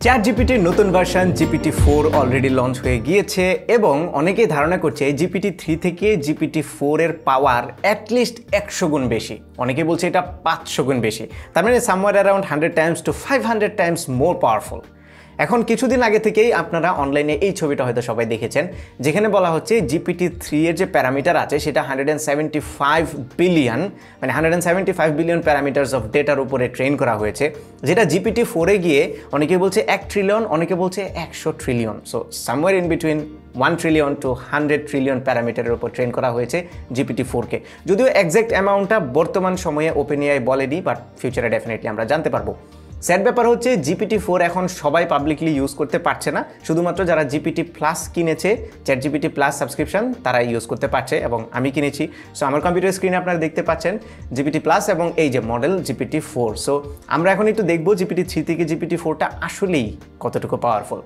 ChatGPT-র নতুন version GPT-4 already launch হয়ে গিয়েছে এবং অনেকেই ধারণা করছে GPT-3 থেকে GPT-4 এর পাওয়ার অ্যাটলিস্ট 100 গুণ বেশি। অনেকে বলছে এটা 500 গুণ বেশি। তার মানে somewhere around 100 times to 500 times more powerful. এখন কিছুদিন আগে থেকেই আপনারা অনলাইনে এই ছবিটা হয়তো সবাই দেখেছেন, যেখানে বলা হচ্ছে GPT-3 এর যে প্যারামিটার আছে সেটা 175 বিলিয়ন, মানে 175 বিলিয়ন প্যারামিটার্স অফ ডেটার উপরে ট্রেন করা হয়েছে, যেটা GPT-4 এ গিয়ে অনেকে বলছে 1 ট্রিলিয়ন, অনেকে বলছে 100 trillion. So somewhere in between 1 trillion to 100 trillion প্যারামিটারের উপর ট্রেন করা হয়েছে GPT-4-কে। যদিও এক্সাক্ট অ্যামাউন্টটা বর্তমান সময়ে OpenAI বলেনি, বাট ফিউচারে ডেফিনেটলি আমরা জানতে পারবো। স্যাড ব্যাপার হচ্ছে GPT-4 এখন সবাই পাবলিকলি ইউজ করতে পারছে না, শুধুমাত্র যারা GPT+ কিনেছে, ChatGPT+ সাবস্ক্রিপশন, তারা ইউজ করতে পারছে এবং আমি কিনেছি। সো আমার কম্পিউটার স্ক্রিনে আপনারা দেখতে পাচ্ছেন GPT+ এবং এই যে মডেল GPT-4। সো আমরা এখন একটু দেখবো GPT-3 থেকে GPT-4টা আসলেই কতটুকু পাওয়ারফুল।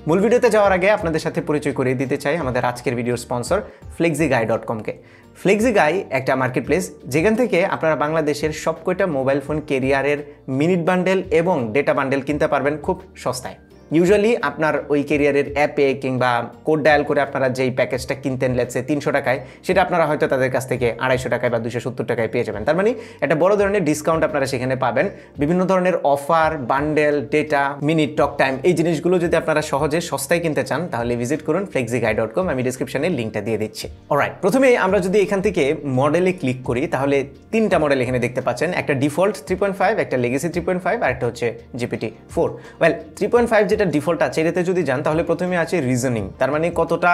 মূল ভিডিওতে যাওয়ার আগে আপনাদের সাথে পরিচয় করিয়ে দিতে চাই আমাদের আজকের ভিডিওর স্পন্সর flexiguy.com-কে। FlexiGuy একটা মার্কেট প্লেস, যেখান থেকে আপনারা বাংলাদেশের সবকটা মোবাইল ফোন ক্যারিয়ারের মিনিট বান্ডেল এবং ডেটা বান্ডেল কিনতে পারবেন খুব সস্তায়। ইউজুয়ালি আপনার ওই ক্যারিয়ারের অ্যাপে কিংবা কোড ডায়াল করে আপনারা যেই প্যাকেজটা কিনতেন লেটসে 300 টাকায়, সেটা আপনারা হয়তো তাদের কাছ থেকে 250 টাকায় বা 270 টাকায় পেয়ে যাবেন। তার মানে একটা বড় ধরনের ডিসকাউন্ট আপনারা সেখানে পাবেন। বিভিন্ন ধরনের offer, bundle, data, minute, talk time, এই জিনিসগুলো যদি আপনারা সহজে সস্তায় কিনতে চান তাহলে ভিজিট করুন flexiguy.com। আমি ডিসক্রিপশনে লিঙ্কটা দিয়ে দিচ্ছি। অলরাইট, প্রথমে আমরা যদি এখান থেকে মডেলে ক্লিক করি তাহলে 3টা মডেল এখানে দেখতে পাচ্ছেন। একটা ডিফল্ট 3.5, একটা লেগেসি 3.5 আর একটা হচ্ছে GPT-4। ওয়েল, 3.5 যেটা ডিফল্ট আছে এটাতে যদি যান তাহলে প্রথমে আছে রিজনিং। তার মানে কতটা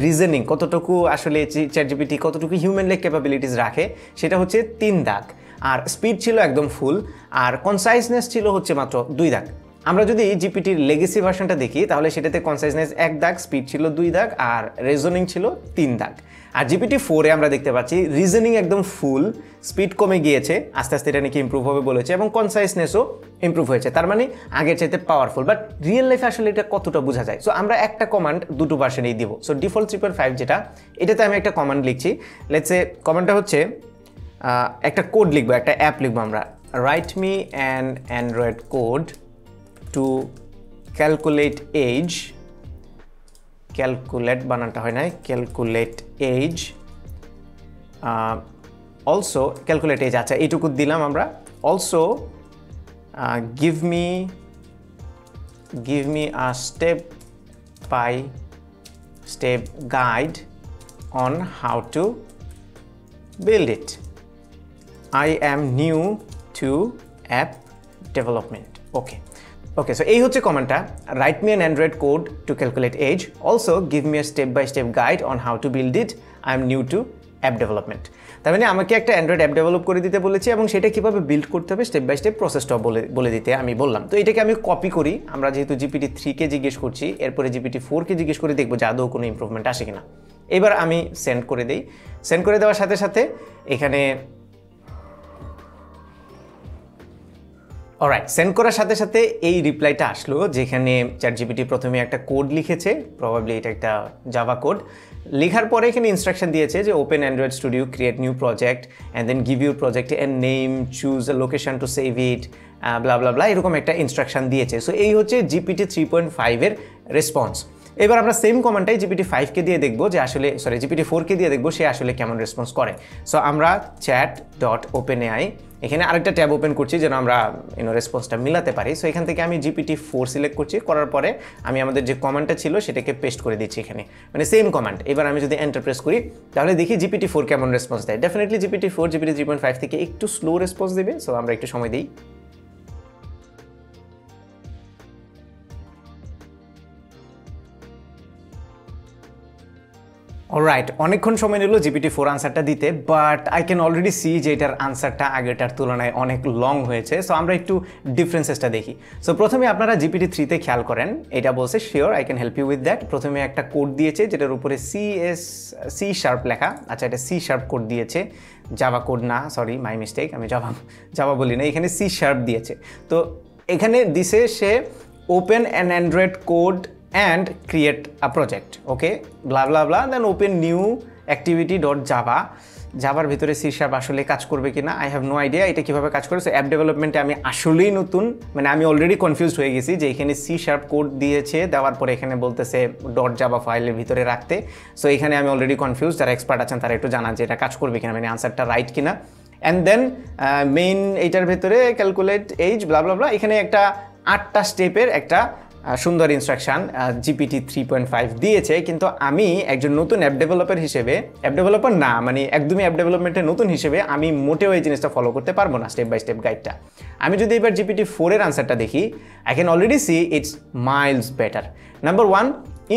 রিজনিং, কতটুকু আসলে ChatGPT কতটুকু হিউম্যান লাইক ক্যাপাবিলিটিস রাখে, সেটা হচ্ছে 3 দাগ। আর স্পিড ছিল একদম ফুল, আর কনসাইসনেস ছিল হচ্ছে মাত্র 2 দাগ। আমরা যদি জিপিটির লেগেসি ভার্সনটা দেখি তাহলে সেটাতে কনসাইসনেস 1 দাগ, স্পিড ছিল 2 দাগ আর রিজনিং ছিল 3 দাগ। আর GPT-4-এ আমরা দেখতে পাচ্ছি রিজনিং একদম ফুল, স্পিড কমে গিয়েছে, আস্তে আস্তে এটা নাকি ইম্প্রুভ হবে বলেছে, এবং কনসাইসনেসও ইম্প্রুভ হয়েছে। তার মানে আগের চাইতে পাওয়ারফুল। বাট রিয়েল লাইফে আসলে এটা কতটা বোঝা যায়? সো আমরা একটা কমান্ড দুটো ভার্সনেই দিব। সো ডিফল্ট 3.5 যেটা, এটাতে আমি একটা কমান্ড লিখছি। লেটস সে কমান্ডটা হচ্ছে একটা কোড লিখবো, একটা অ্যাপ লিখবো আমরা, write me an Android code to calculate age, calculate বানানটা হয় নাই, calculate age, also calculate age, আচ্ছা এইটুকু দিলাম আমরা। Also give me a step by step guide on how to build it. I am new to app development. Okay, so এই হচ্ছে কমান্ডটা, write me an Android code to calculate age, also give me a step by step guide on how to build it. I am new to app development. তার মানে আমাকে একটা Android app develop করে দিতে বলেছি এবং সেটা কীভাবে বিল্ড করতে হবে স্টেপ বাই স্টেপ প্রসেসটাও বলে দিতে আমি বললাম। তো এটাকে আমি কপি করি, আমরা যেহেতু GPT-3-কে জিজ্ঞেস করছি, এরপরে GPT-4-কে জিজ্ঞেস করে দেখবো যে আদৌ কোনো ইমপ্রুভমেন্ট আসে কিনা। এবার আমি সেন্ড করে দিই। সেন্ড করে দেওয়ার সাথে সাথে এখানে অলরাইট, সেন্ড করার সাথে সাথে এই রিপ্লাইটা আসলো, যেখানে ChatGPT প্রথমে একটা কোড লিখেছে, প্রবাবলি এটা একটা জাভা কোড। লেখার পরে এখানে ইনস্ট্রাকশন দিয়েছে যে open Android Studio, create new project and then give your project a name, choose a location to save it, blah blah blah, এরকম একটা ইনস্ট্রাকশন দিয়েছে। সো এই হচ্ছে GPT-3.5-এর রেসপন্স। এবার আমরা সেম কমান্ডটাই GPT-5-কে দিয়ে দেখবো যে আসলে, GPT-4-কে দিয়ে দেখবো সে আসলে কেমন রেসপন্স করে। সো আমরা chat.openai, এখানে আরেকটা ট্যাব ওপেন করছি যেন আমরা রেসপন্সটা মিলাতে পারি। সো এখান থেকে আমি GPT-4 সিলেক্ট করছি, করার পরে আমি আমাদের যে কমান্ডটা ছিল সেটাকে পেস্ট করে দিচ্ছি এখানে, মানে সেম কমান্ড। এবার আমি যদি এন্টার প্রেস করি তাহলে দেখি GPT-4 কেমন রেসপন্স দেয়। ডেফিনেটলি GPT-4 GPT-3.5 থেকে একটু স্লো রেসপন্স দেবে। সো আমরা একটু সময় দিই। অলরাইট, অনেকক্ষণ সময় নিল GPT-4 আনসারটা দিতে, but I can already see যে এটার আনসারটা আগেটার তুলনায় অনেক লং হয়েছে। সো আমরা একটু ডিফারেন্সেসটা দেখি। সো প্রথমে আপনারা GPT-3-তে খেয়াল করেন, এটা বলছে sure I can help you with that. প্রথমে একটা কোড দিয়েছে যেটার উপরে সি শার্প লেখা, আচ্ছা এটা সি শার্প কোড দিয়েছে, জাভা কোড না, সরি মাই মিস্টেক, আমি জাভা বলি না, এখানে সি শার্প দিয়েছে। তো এখানে দিছে সে open an Android code and create a project, okay, blah blah blah, then open new activity.java জাভার ভিতরে সি শার্প আসলে কাজ করবে কিনা, আই হ্যাভ নো আইডিয়া এটা কিভাবে কাজ করে। সো অ্যাপ ডেভেলপমেন্টে আমি আসলেই নতুন, মানে আমি অলরেডি কনফিউজড হয়ে গেছি যে এখানে সি শার্প কোড দিয়েছে, দেওয়ার পরে এখানে বলতেছে ডট জাভা ফাইলের ভিতরে রাখতে। সো এখানে আমি অলরেডি কনফিউজ, যারা এক্সপার্ট আছেন তারা একটু জানান যে এটা কাজ করবে কিনা, মানে আনসারটা রাইট কিনা। অ্যান্ড দেন মেইন এইটার ভেতরে ক্যালকুলেট এইজ ব্লা ব্লা ব্লা, এখানে একটা 8টা স্টেপের একটা সুন্দর ইনস্ট্রাকশন জিপিটি 3.5 দিয়েছে। কিন্তু আমি একজন নতুন অ্যাপ ডেভেলপার হিসেবে, অ্যাপ ডেভেলপার না মানে একদমই অ্যাপ ডেভেলপমেন্টের নতুন হিসেবে আমি মোটেও এই জিনিসটা ফলো করতে পারবো না, স্টেপ বাই স্টেপ গাইডটা। আমি যদি এবার GPT-4 এর আনসারটা দেখি, I can already see it's miles better. Number 1,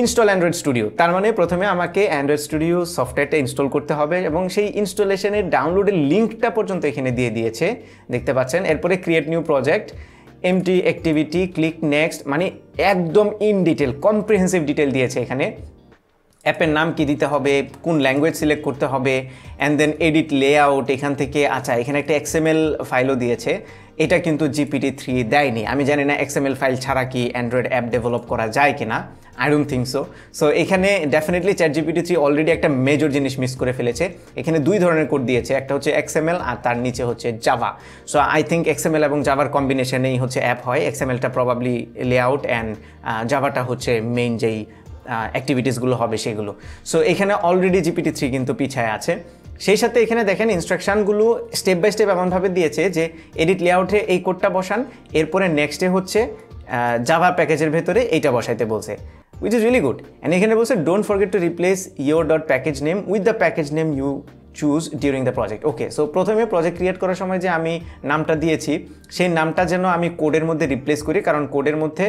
install Android Studio. তার মানে প্রথমে আমাকে অ্যান্ড্রয়েড স্টুডিও সফটওয়্যারটা ইনস্টল করতে হবে এবং সেই ইনস্টলেশনের ডাউনলোডের লিঙ্কটা পর্যন্ত এখানে দিয়ে দিয়েছে, দেখতে পাচ্ছেন। এরপরে create new project, empty activity, click next, মানে একদম ইন ডিটেল কম্প্রিহেন্সিভ ডিটেল দিয়েছে এখানে। অ্যাপের নাম কি দিতে হবে, কোন ল্যাঙ্গুয়েজ সিলেক্ট করতে হবে, অ্যান্ড দেন এডিট লেআউট এখান থেকে। আচ্ছা, এখানে একটা XML ফাইলও দিয়েছে, এটা কিন্তু GPT-3 দেয়নি। আমি জানি না XML ফাইল ছাড়া কি অ্যান্ড্রয়েড অ্যাপ ডেভেলপ করা যায় কিনা, I don't think so. So এখানে ডেফিনেটলি ChatGPT-3 অলরেডি একটা মেজর জিনিস মিস করে ফেলেছে। এখানে 2 ধরনের কোড দিয়েছে, একটা হচ্ছে XML আর তার নিচে হচ্ছে Java. So I think XML এবং জাভার কম্বিনেশনেই হচ্ছে অ্যাপ হয়। XMLটা প্রবাবলি লেআউট অ্যান্ড জাভাটা হচ্ছে মেইন যেই অ্যাক্টিভিটিসগুলো হবে সেগুলো। সো এখানে অলরেডি GPT-3 কিন্তু পিছায় আছে। সেই সাথে এখানে দেখেন ইনস্ট্রাকশানগুলো স্টেপ বাই স্টেপ এমনভাবে দিয়েছে যে এডিট লেআউটে এই কোডটা বসান, এরপরে নেক্সটে হচ্ছে জাভা প্যাকেজের ভেতরে এইটা বসাইতে বলছে, which is really good. And এখানে বলছে don't forget to replace your .package name with the package name you choose during the project. Okay, so প্রথমে প্রজেক্ট ক্রিয়েট করার সময় যে আমি নামটা দিয়েছি সেই নামটা যেন আমি কোডের মধ্যে রিপ্লেস করি, কারণ কোডের মধ্যে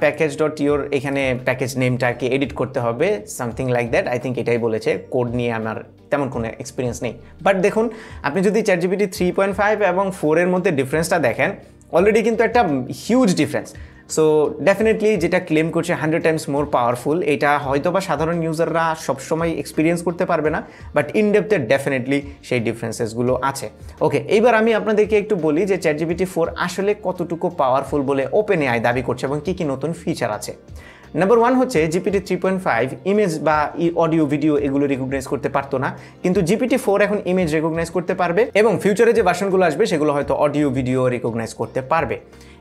package.your এখানে প্যাকেজ নেমটাকে এডিট করতে হবে, something like that. I think এটাই বলেছে। কোড নিয়ে আমার তেমন কোনো এক্সপিরিয়েন্স নেই। বাট দেখুন, আপনি যদি ChatGPT 3.5 এবং 4 এর মধ্যে ডিফারেন্সটা দেখেন, অলরেডি কিন্তু একটা হিউজ ডিফারেন্স। সো ডেফিনেটলি যেটা ক্লেম করছে 100 টাইমস মোর পাওয়ারফুল, এটা হয়তো বা সাধারণ ইউজাররা সবসময় এক্সপিরিয়েন্স করতে পারবে না, বাট ইনডেপথে ডেফিনেটলি সেই ডিফারেন্সেসগুলো আছে। ওকে, এইবার আমি আপনাদেরকে একটু বলি যে ChatGPT-4 আসলে কতটুকু পাওয়ারফুল বলে OpenAI দাবি করছে এবং কী কী নতুন ফিচার আছে। নাম্বার 1 হচ্ছে GPT 3.5 ইমেজ বা অডিও ভিডিও এগুলো রিকগনাইজ করতে পারতো না, কিন্তু GPT-4 এখন ইমেজ রিকগনাইজ করতে পারবে এবং ফিউচারে যে ভার্সনগুলো আসবে সেগুলো হয়তো অডিও ভিডিও রিকগনাইজ করতে পারবে।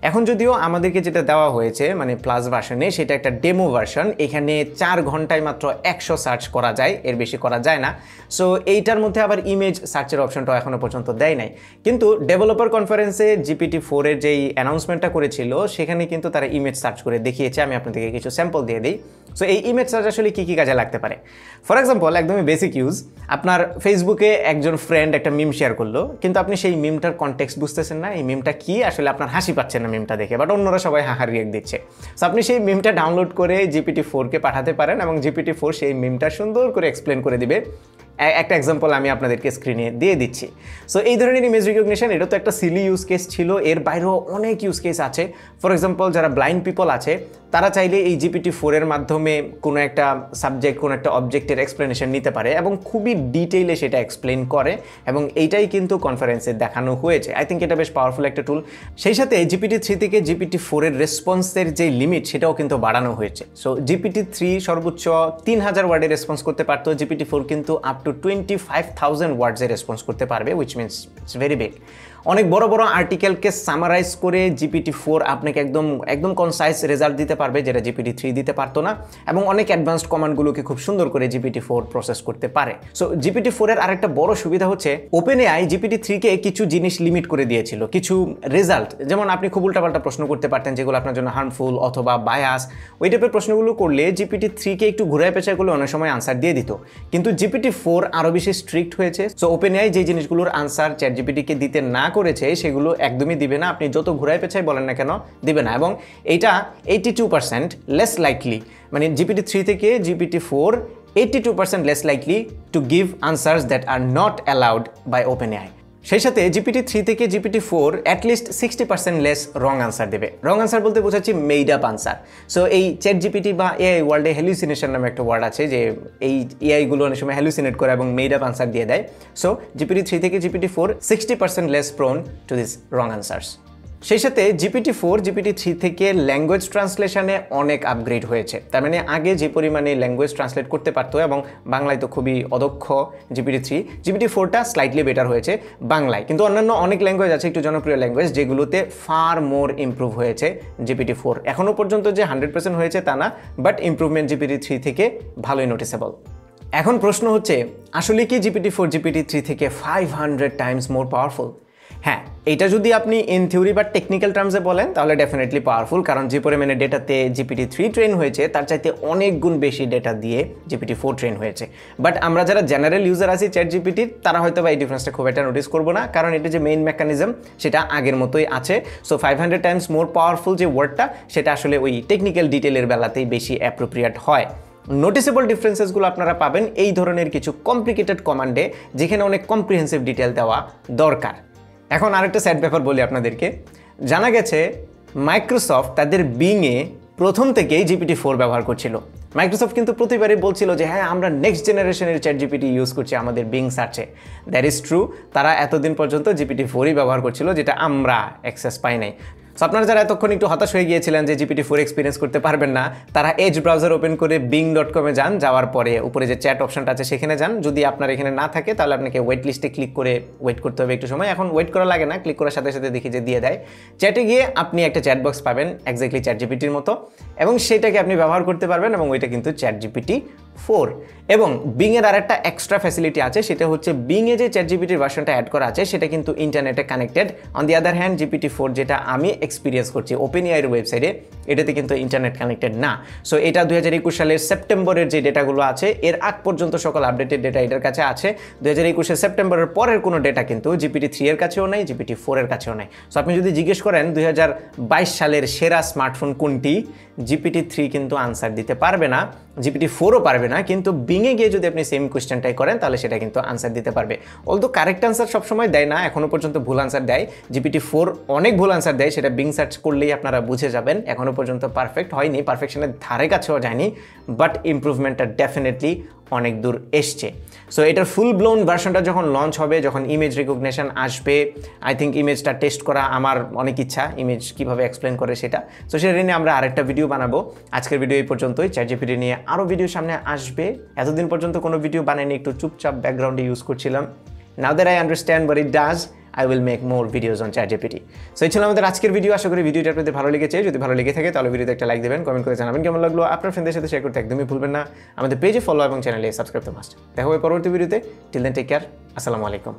এখন যদিও আমাদেরকে যেটা দেওয়া হয়েছে মানে প্লাস ভার্সনে, সেটা একটা ডেমো ভার্সন, এখানে 4 ঘন্টায় মাত্র 100 সার্চ করা যায়, এর বেশি করা যায় না। সো এইটার মধ্যে আবার ইমেজ সার্চের অপশনটাও এখনও পর্যন্ত দেয় নাই। কিন্তু ডেভেলপার কনফারেন্সে GPT-4 এর যেই অ্যানাউন্সমেন্টটা করেছিল সেখানে কিন্তু তারা ইমেজ সার্চ করে দেখিয়েছে। আমি আপনাদেরকে কিছু স্যাম্পল দিয়ে দিই। সো এই ইমেজ সার্চ আসলে কী কী কাজে লাগতে পারে। ফর এক্সাম্পল, একদমই বেসিক ইউজ, আপনার ফেসবুকে একজন ফ্রেন্ড একটা মিম শেয়ার করলো, কিন্তু আপনি সেই মিমটার কনটেক্সট বুঝতেছেন না, এই মিমটা কি আসলে আপনার হাসি পাচ্ছেন না মিমটা দেখে, বাট অন্যরা সবাই হাহার রিয়েক্ট দিচ্ছে। সো আপনি সেই মিমটা ডাউনলোড করে GPT-4কে পাঠাতে পারেন এবং GPT-4 সেই মিমটা সুন্দর করে এক্সপ্লেন করে দিবে। একটা এক্সাম্পল আমি আপনাদেরকে স্ক্রিনে দিয়ে দিচ্ছি। সো এই ধরনের ইমেজ রিকগনিশন, এটা তো একটা সিলি ইউজ কেস ছিল, এর বাইরেও অনেক ইউজ কেস আছে। ফর এক্সাম্পল, যারা ব্লাইন্ড পিপল আছে তারা চাইলে এই GPT-4 এর মাধ্যমে কোনো একটা সাবজেক্ট, কোনো একটা অবজেক্টের এক্সপ্লেনেশন নিতে পারে এবং খুবই ডিটেইলে সেটা এক্সপ্লেন করে, এবং এইটাই কিন্তু কনফারেন্সে দেখানো হয়েছে। আই থিঙ্ক এটা বেশ পাওয়ারফুল একটা টুল। সেই সাথে GPT-3 থেকে GPT-4 এর রেসপন্সের যে লিমিট সেটাও কিন্তু বাড়ানো হয়েছে। সো GPT-3 সর্বোচ্চ 3000 ওয়ার্ডে রেসপন্স করতে পারতো, GPT-4 কিন্তু আপ টু 25,000 ওয়ার্ডসে রেসপন্স করতে পারবে, which means it's very big. অনেক বড় বড় আর্টিকেলকে সামারাইজ করে GPT-4 আপনাকে একদম কনসাইজ রেজাল্ট দিতে পারবে, যেটা GPT-3 দিতে পারতো না, এবং অনেক অ্যাডভান্সড কমান্ডগুলোকে খুব সুন্দর করে GPT-4 প্রসেস করতে পারে। সো GPT-4 এর আরেকটা বড় সুবিধা হচ্ছে OpenAI GPT-3কে কিছু জিনিস লিমিট করে দিয়েছিল, কিছু রেজাল্ট, যেমন আপনি খুব উল্টাপাল্টা প্রশ্ন করতে পারতেন যেগুলো আপনার জন্য হার্মফুল অথবা বায়াস, ওই টাইপের প্রশ্নগুলো করলে GPT-3কে একটু ঘুরায় পেঁচায় করলে অনেক সময় আনসার দিয়ে দিত। কিন্তু GPT-4 আরও বেশি স্ট্রিক্ট হয়েছে। সো OpenAI যে জিনিসগুলোর আনসার ChatGPT-কে দিতে না করেছে সেগুলো একদমই দিবে না, আপনি যত ঘুরায় পেছায় বলেন না কেন দিবে না। এবং এইটা 82% লেস লাইকলি, মানে GPT-3 থেকে GPT-4 82% less likely to give answers that are not allowed by OpenAI। সেই সাথে GPT-3 থেকে GPT-4 at least 60% less wrong answer দেবে। রং আনসার বলতে বোঝাচ্ছি মেড আপ আনসার। সো এই ChatGPT বা AI ওয়ার্ল্ডে হ্যালুসিনেশন নামে একটা ওয়ার্ড আছে, যে এই AI গুলো অনেক সময় হ্যালুসিনেট করে এবং মেড আপ আনসার দিয়ে দেয়। সো GPT-3 থেকে GPT-4 60% less prone to this wrong answers. সেই সাথে GPT-4 GPT-3 থেকে ল্যাঙ্গুয়েজ ট্রান্সলেশনে অনেক আপগ্রেড হয়েছে। তার মানে আগে যে পরিমাণে ল্যাঙ্গুয়েজ ট্রান্সলেট করতে পারতো এবং বাংলায় তো খুবই অদক্ষ GPT-3, GPT-4টা স্লাইটলি বেটার হয়েছে বাংলায়, কিন্তু অন্যান্য অনেক ল্যাঙ্গুয়েজ আছে একটু জনপ্রিয় ল্যাঙ্গুয়েজ যেগুলোতে ফার মোর ইমপ্রুভ হয়েছে GPT-4। এখনও পর্যন্ত যে 100% হয়েছে তা না, বাট ইমপ্রুভমেন্ট GPT-3 থেকে ভালোই নোটিসেবল। এখন প্রশ্ন হচ্ছে আসলে কি GPT-4 GPT-3 থেকে 500 টাইমস মোর পাওয়ারফুল? হ্যাঁ, এটা যদি আপনি ইন থিওরি বা টেকনিক্যাল টার্মসে বলেন তাহলে ডেফিনেটলি পাওয়ারফুল, কারণ যে পরিমাণে ডেটাতে GPT-3 ট্রেন হয়েছে তার চাইতে অনেক গুণ বেশি ডেটা দিয়ে GPT-4 ট্রেন হয়েছে। বাট আমরা যারা জেনারেল ইউজার আছি ChatGPT তারা হয়তো বা এই ডিফারেন্সটা খুব একটা নোটিস করবো না, কারণ এটা যে মেইন মেকানিজম সেটা আগের মতোই আছে। সো 500 টাইমস মোর পাওয়ারফুল যে ওয়ার্ডটা সেটা আসলে ওই টেকনিক্যাল ডিটেলের বেলাতেই বেশি অ্যাপ্রোপ্রিয়েট হয়। নোটিসেবল ডিফারেন্সেসগুলো আপনারা পাবেন এই ধরনের কিছু কমপ্লিকেটেড কমান্ডে যেখানে অনেক কম্প্রিহেন্সিভ ডিটেল দেওয়া দরকার। এখন আরেকটা স্যাড ব্যাপার বলি আপনাদেরকে, জানা গেছে মাইক্রোসফট তাদের বিংয়ে প্রথম থেকেই GPT-4 ব্যবহার করছিল। মাইক্রোসফট কিন্তু প্রতিবারই বলছিল যে হ্যাঁ আমরা নেক্সট জেনারেশনের ChatGPT ইউজ করছি আমাদের বিং সার্চে। দ্যাট ইজ ট্রু, তারা এতদিন পর্যন্ত GPT-4ই ব্যবহার করছিল, যেটা আমরা অ্যাক্সেস পাই নাই। সো আপনারা যারা এতক্ষণ একটু হতাশ হয়ে গিয়েছিলেন যে GPT-4 এক্সপিরিয়েন্স করতে পারবেন না, তারা এজ ব্রাউজার ওপেন করে bing.com-এ যান, যাওয়ার পরে উপরে যে চ্যাট অপশনটা আছে সেখানে যান। যদি আপনার এখানে না থাকে তাহলে আপনাকে ওয়েট লিস্টে ক্লিক করে ওয়েট করতে হবে একটু সময়। এখন ওয়েট করা লাগে না, ক্লিক করার সাথে সাথে দেখি যে দিয়ে দেয়। চ্যাটে গিয়ে আপনি একটা চ্যাট বক্স পাবেন এক্স্যাক্টলি ChatGPT-র মতো, এবং সেটাকে আপনি ব্যবহার করতে পারবেন, এবং ওইটা কিন্তু ChatGPT-4। এবং বিংয়ের আরেকটা এক্সট্রা ফ্যাসিলিটি আছে, সেটা হচ্ছে বিংয়ে যে ChatGPT-র ভার্সনটা অ্যাড করা আছে সেটা কিন্তু ইন্টারনেটে connected. On the other hand GPT-4 যেটা আমি এক্সপিরিয়েন্স করছি OpenAI-এর ওয়েবসাইটে, এটাতে কিন্তু ইন্টারনেট কানেক্টেড না। সো এটা 2021 সালের সেপ্টেম্বরের যে ডেটাগুলো আছে এর আগ পর্যন্ত সকল আপডেটেড ডেটা এটার কাছে আছে। 2021 সেপ্টেম্বরের পরের কোনো ডেটা কিন্তু GPT-3 এর কাছেও নাই, GPT-4 এর কাছেও নাই। সো আপনি যদি জিজ্ঞেস করেন 2022 সালের সেরা স্মার্টফোন কোনটি, GPT-3 কিন্তু আনসার দিতে পারবে না, GPT-4ও পারবে না, কিন্তু বিংয়ে গিয়ে যদি আপনি সেম কোয়েশ্চেনটাই করেন তাহলে সেটা কিন্তু আনসার দিতে পারবে। অলদো কারেক্ট আনসার সবসময় দেয় না, এখনও পর্যন্ত ভুল আনসার দেয়। GPT-4 অনেক ভুল আনসার দেয়, সেটা বিং সার্চ করলেই আপনারা বুঝে যাবেন। এখনও পর্যন্ত পারফেক্ট হয়নি, পারফেকশনের ধারে কাছেও যায়নি, বাট ইমপ্রুভমেন্টটা ডেফিনেটলি অনেক দূর এসছে। সো এটার ফুল ব্লোন ভার্সনটা যখন লঞ্চ হবে, যখন ইমেজ রিকগনিশন আসবে, আই থিঙ্ক ইমেজটা টেস্ট করা আমার অনেক ইচ্ছা, ইমেজ কীভাবে এক্সপ্লেন করে সেটা। সো সেটা নিয়ে আমরা আরেকটা ভিডিও বানাবো। আজকের ভিডিও এই পর্যন্তই। ChatGPT নিয়ে আরও ভিডিও সামনে আসবে। এতদিন পর্যন্ত কোনো ভিডিও বানাইনি, একটু চুপচাপ ব্যাকগ্রাউন্ডে ইউজ করছিলাম। Now that I understand what it does, I will make more videos on ChatGPT. So এই ছিল আমাদের আজকের ভিডিও। আশা করি ভিডিওটা আপনাদের ভালো লেগেছে। যদি ভালো লেগে থাকে তাহলে ভিডিওতে একটা লাইক দেবেন, কমেন্ট করে জানাবেন কেমন লাগলো। আপনার ফ্রেন্ডদের সাথে শেয়ার করতে একদমই ভুলবেন না। আমাদের পেজে ফলো এবং চ্যানেলে সাবস্ক্রাইব তো মাস্ট। দেখা হবে পরবর্তী ভিডিওতে। Till then take care. আসসালামু আলাইকুম।